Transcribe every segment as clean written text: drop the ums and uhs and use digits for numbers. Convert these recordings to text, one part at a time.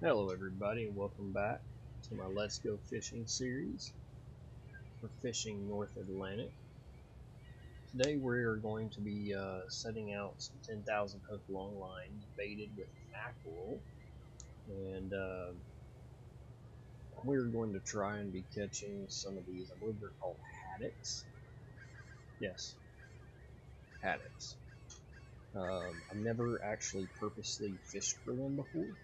Hello everybody and welcome back to my Let's Go Fishing series for fishing North Atlantic. Today we're going to be setting out some 10,000 hook long lines baited with mackerel, and we're going to try and be catching some of these. I believe they're called haddocks. Yes, haddocks. I've never actually purposely fished for them before,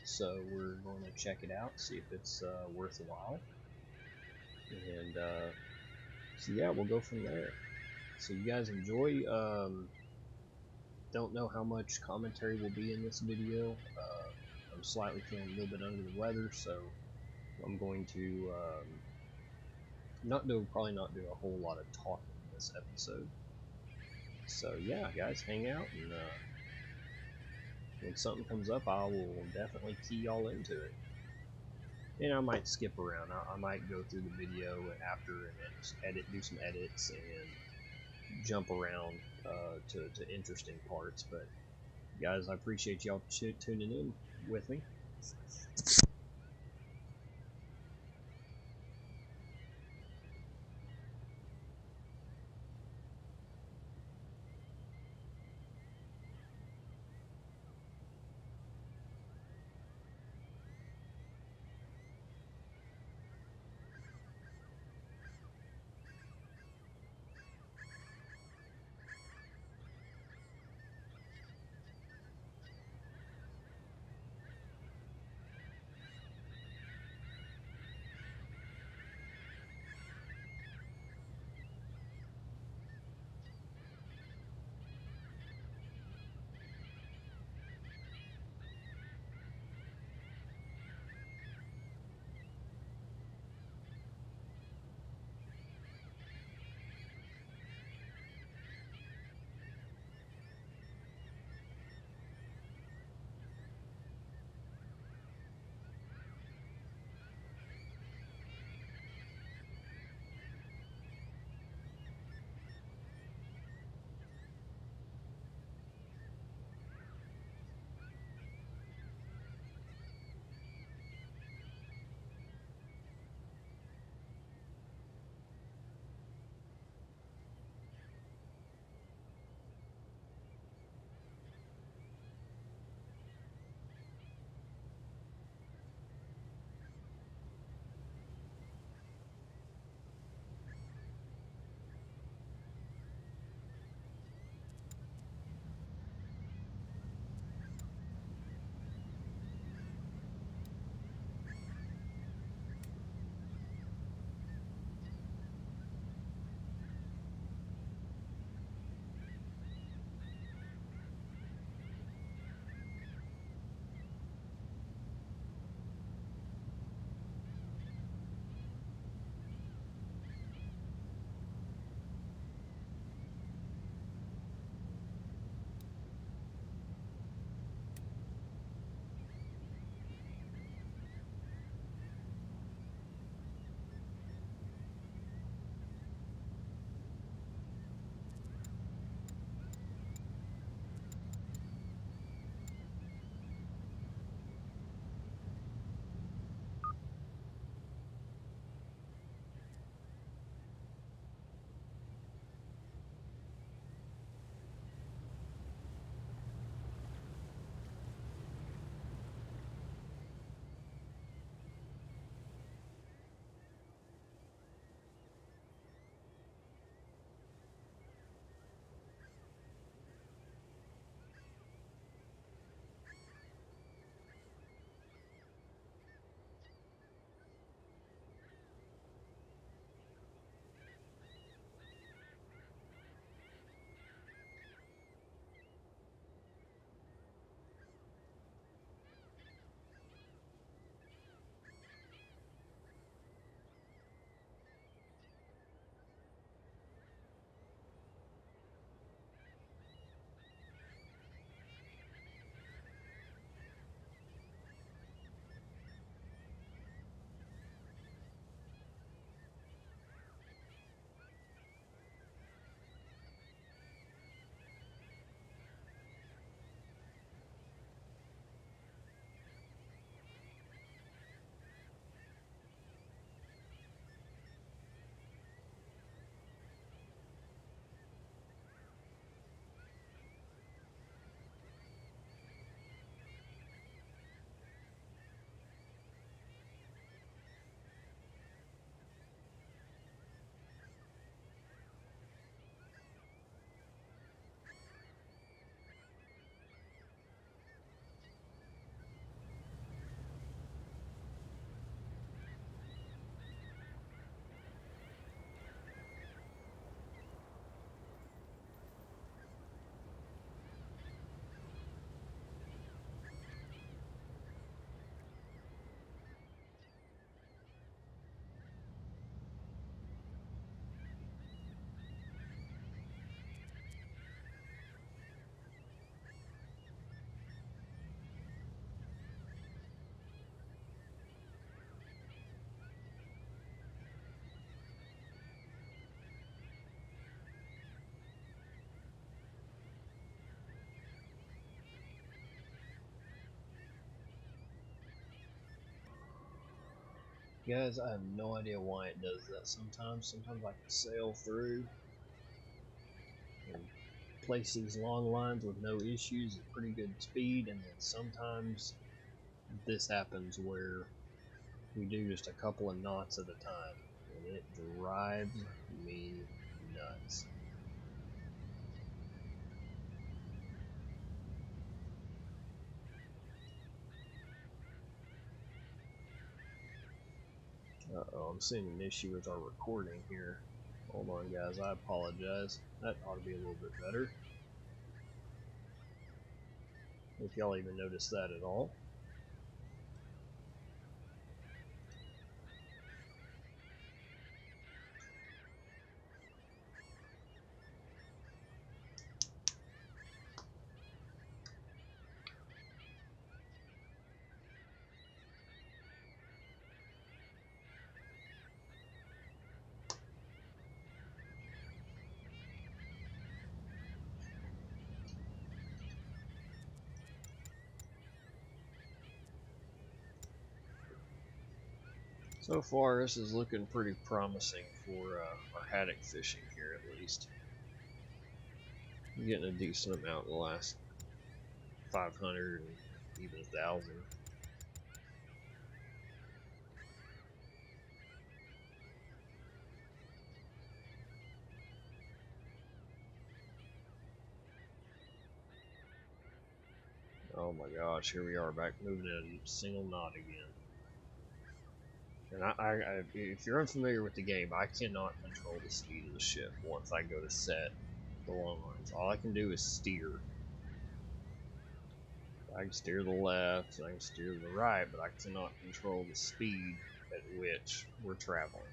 so we're going to check it out, see if it's worthwhile, and so yeah, we'll go from there. So you guys enjoy. Don't know how much commentary will be in this video. I'm slightly feeling a little bit under the weather, so I'm going to probably not do a whole lot of talking in this episode. So yeah, guys, hang out, and when something comes up, I will definitely key y'all into it. And I might skip around. I might go through the video after and then just do some edits, and jump around to interesting parts. But guys, I appreciate y'all tuning in with me. Guys, I have no idea why it does that sometimes. Sometimes I can sail through and place these long lines with no issues at pretty good speed, and then sometimes this happens where we do just a couple of knots at a time, and it drives me nuts. Uh-oh, I'm seeing an issue with our recording here. Hold on, guys, I apologize. That ought to be a little bit better. If y'all even notice that at all. So far, this is looking pretty promising for our haddock fishing here, at least. I'm getting a decent amount in the last 500 and even 1,000. Oh my gosh, here we are back moving in a single knot again. And if you're unfamiliar with the game, I cannot control the speed of the ship once I go to set the long lines. All I can do is steer. I can steer to the left, I can steer to the right, but I cannot control the speed at which we're traveling.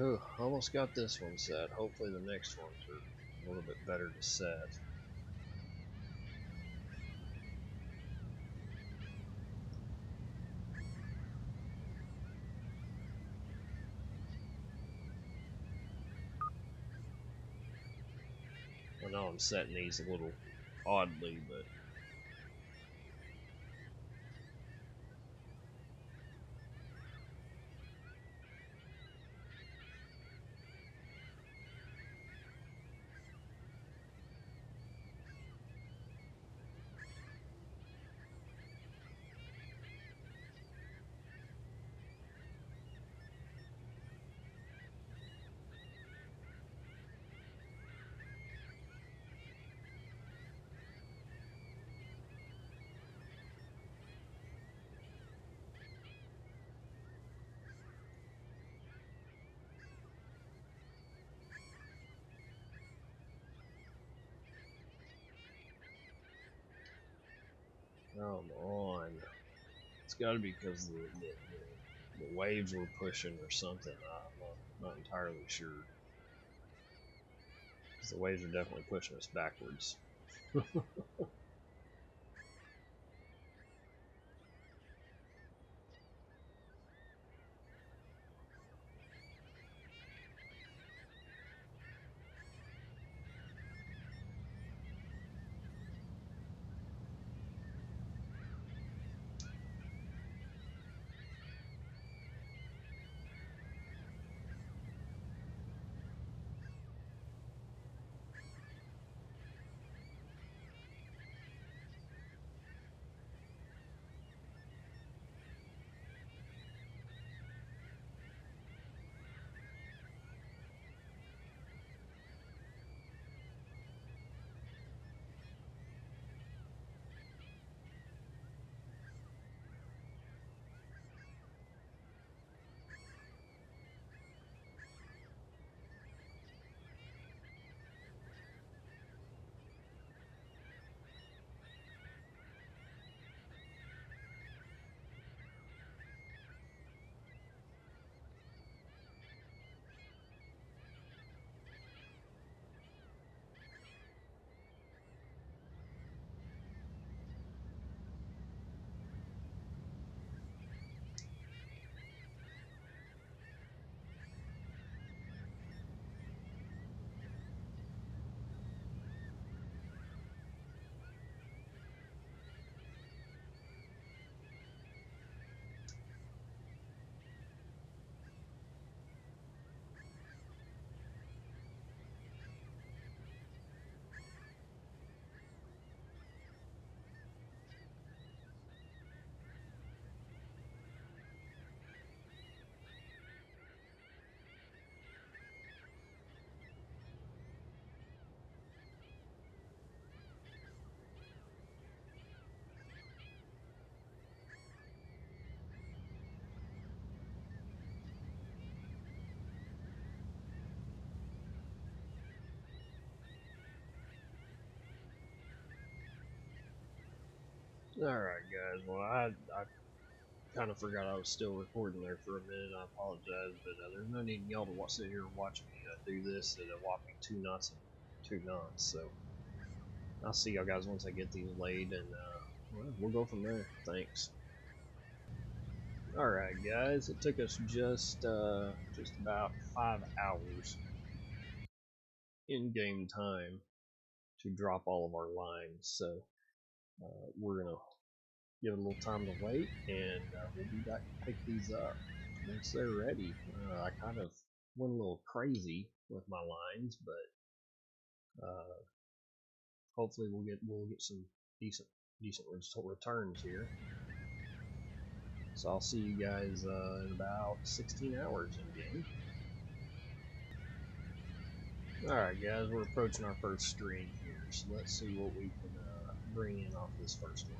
Oh, almost got this one set. Hopefully the next ones are a little bit better to set. I know I'm setting these a little oddly, but come on. It's got to be because the waves were pushing or something. I'm not entirely sure. Because the waves are definitely pushing us backwards. Alright guys, well I kind of forgot I was still recording there for a minute. I apologize, but there's no need in y'all to sit here and watch me do this at a whopping 2 knots and 2 knots. So I'll see y'all guys once I get these laid, and well, we'll go from there. Thanks. Alright guys, it took us just about 5 hours in game time to drop all of our lines. So we're gonna give it a little time to wait, and we'll be back to pick these up once they're ready. I kind of went a little crazy with my lines, but hopefully we'll get some decent returns here. So I'll see you guys in about 16 hours in game. Alright guys, we're approaching our first stream here, so let's see what we can bring in off this first one.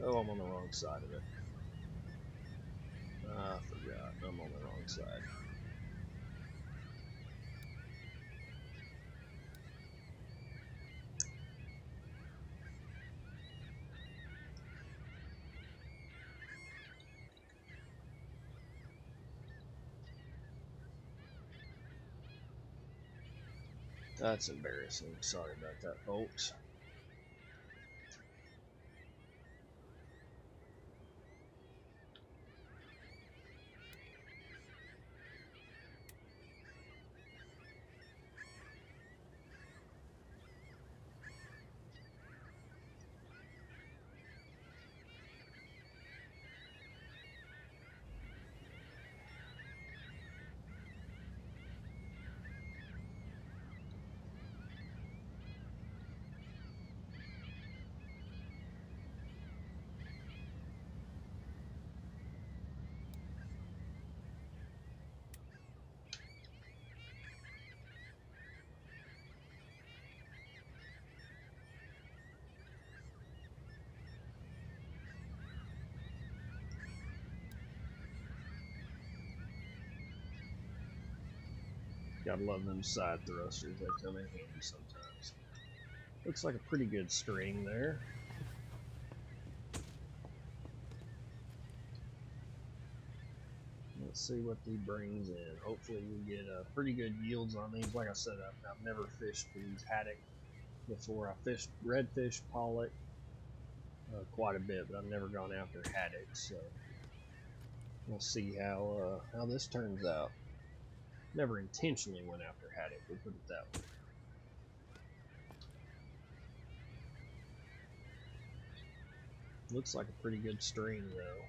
Oh, I'm on the wrong side of it. I forgot, I'm on the wrong side. That's embarrassing. Sorry about that, folks. Gotta love them side thrusters, they come in handy sometimes. Looks like a pretty good string there. Let's see what he brings in. Hopefully we get pretty good yields on these. Like I said, I've never fished for these haddock before. I fished redfish, pollock quite a bit, but I've never gone after haddock, so we'll see how this turns out. Never intentionally went after haddock, we'll put it that way. Looks like a pretty good string though.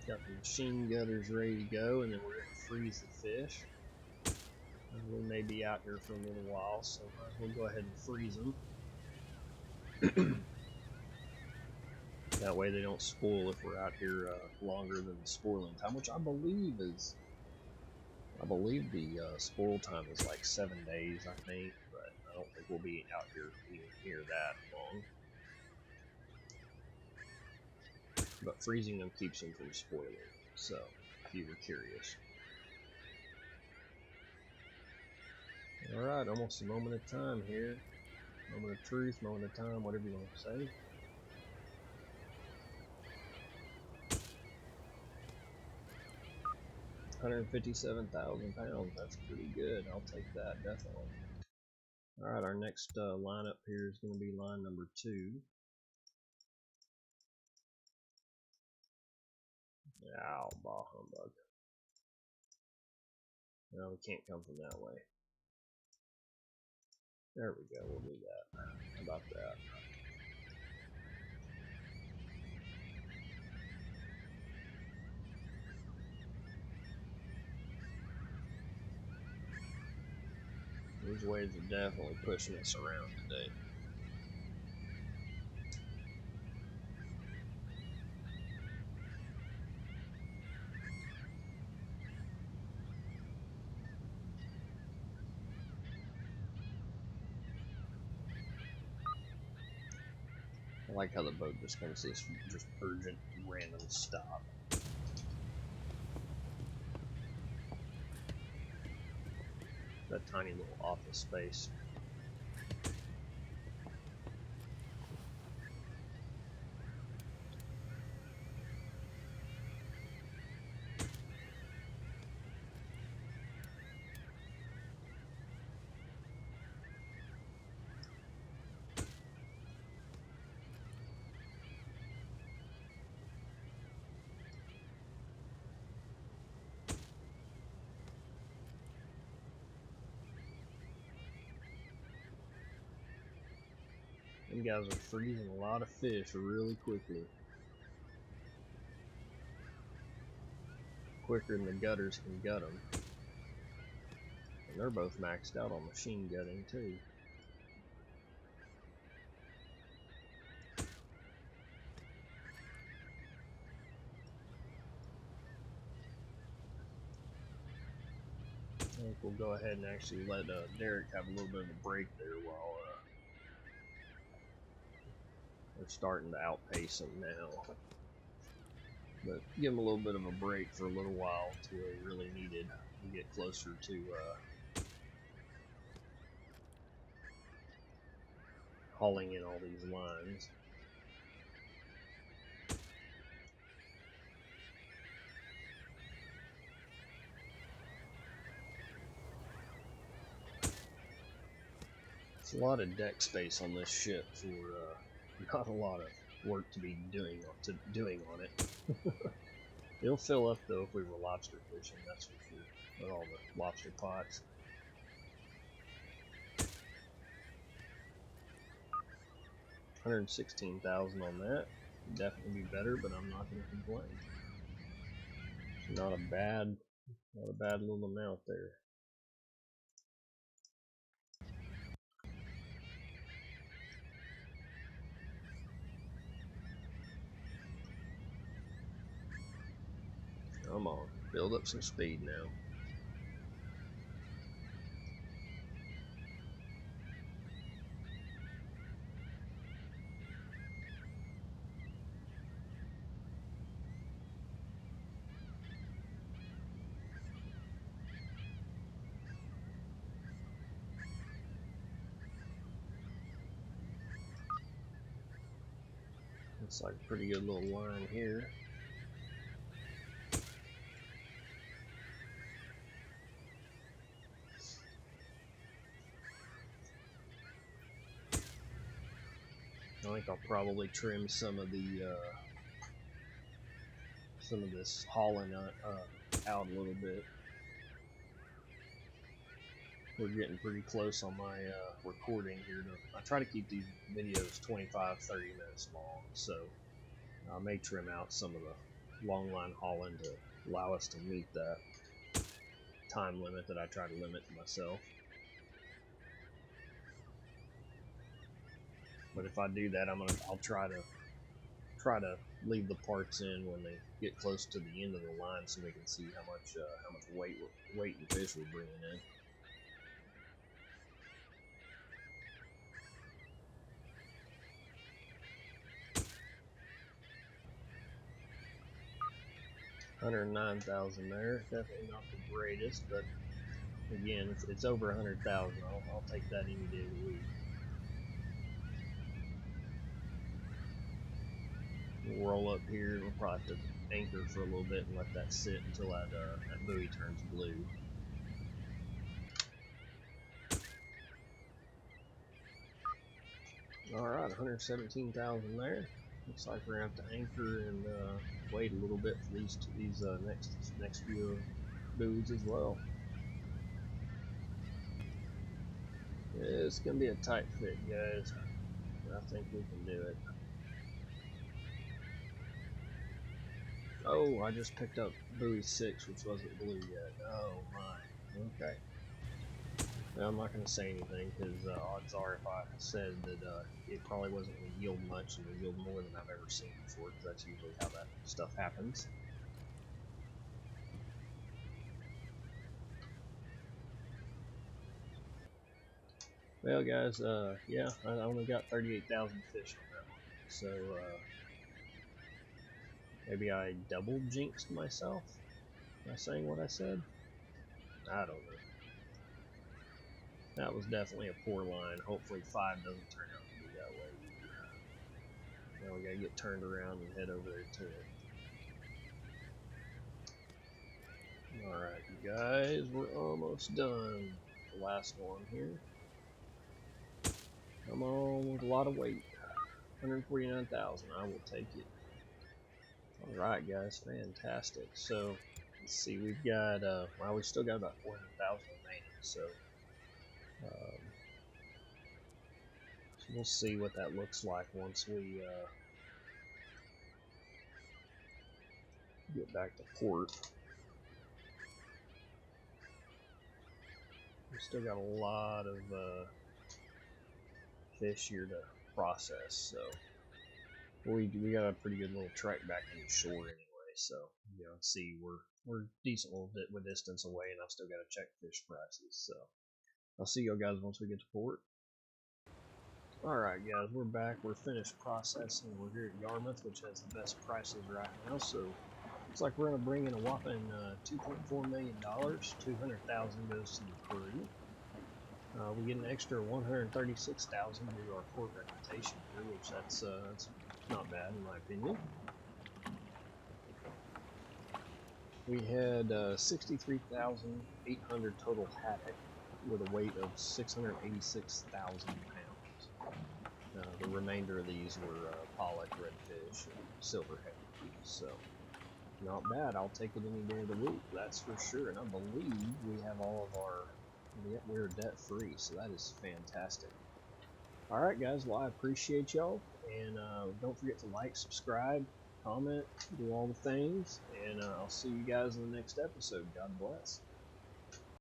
Got the machine gutters ready to go, and then we're going to freeze the fish. And we may be out here for a little while, so we'll go ahead and freeze them. That way they don't spoil if we're out here longer than the spoiling time, which I believe the spoil time is like 7 days, I think, but I don't think we'll be out here even near that long. But freezing them keeps them from spoiling, so if you were curious. Alright, almost a moment of time here. Moment of truth, moment of time, whatever you want to say. £157,000, that's pretty good. I'll take that, definitely. Alright, our next lineup here is going to be line number 2. Ow, bah humbug. No, we can't come from that way. There we go, we'll do that. How about that? These waves are definitely pushing us around today. I like how the boat just comes to this just urgent random stop. That tiny little office space. Them guys are freezing a lot of fish really quickly. Quicker than the gutters can gut them. And they're both maxed out on machine gutting too. I think we'll go ahead and actually let Derek have a little bit of a break there while they're starting to outpace him now. But give him a little bit of a break for a little while until they really needed to get closer to hauling in all these lines. It's a lot of deck space on this ship for not a lot of work to be doing on it. It'll fill up though if we were lobster fishing, that's for sure. With all the lobster pots. $116,000 on that. Definitely be better, but I'm not going to complain. Not a bad little amount there. Come on, build up some speed now. Looks like a pretty good little line here. I think I'll probably trim some of this hauling out a little bit. We're getting pretty close on my recording here. I try to keep these videos 25-30 minutes long, so I may trim out some of the long line hauling to allow us to meet that time limit that I try to limit to myself. But if I do that, I'll try to leave the parts in when they get close to the end of the line, so we can see how much weight and fish we're bringing in. $109,000 there. Definitely not the greatest, but again, it's over 100,000. I'll take that any day of the week. We'll roll up here. We'll probably have to anchor for a little bit and let that sit until that buoy turns blue. Alright, 117,000 there. Looks like we're gonna have to anchor and wait a little bit for these next few buoys as well. It's gonna be a tight fit, guys. I think we can do it. Oh, I just picked up buoy 6, which wasn't blue yet. Oh my. Okay. Now, I'm not going to say anything, because odds are if I said that it probably wasn't going to yield much, and would yield more than I've ever seen before, because that's usually how that stuff happens. Well, guys, yeah, I only got 38,000 fish on that one, so maybe I double jinxed myself by saying what I said? I don't know. That was definitely a poor line. Hopefully 5 doesn't turn out to be that way either. Now we gotta get turned around and head over there to it. Alright, you guys, we're almost done. The last one here. Come on, with a lot of weight. 149,000, I will take it. Alright, guys, fantastic. So, let's see, we've got, well, we've still got about 400,000 remaining, so we'll see what that looks like once we get back to port. We still got a lot of fish here to process, so we got a pretty good little trek back to the shore anyway. So you know, see, we're decent little bit with distance away, and I've still got to check fish prices. So I'll see you guys once we get to port. Alright guys, we're back. We're finished processing. We're here at Yarmouth, which has the best prices right now. So looks like we're going to bring in a whopping $2.4 million. 200,000 goes to the crew. We get an extra 136,000 due to our port reputation here, which that's not bad in my opinion. We had 63,800 total haddock with a weight of 686,000 pounds. The remainder of these were pollock, redfish, and silverhead. So not bad. I'll take it any day of the week, that's for sure. And I believe we have all of our, we're debt free, so that is fantastic. Alright guys, well I appreciate y'all, and don't forget to like, subscribe, comment, do all the things, and I'll see you guys in the next episode. God bless.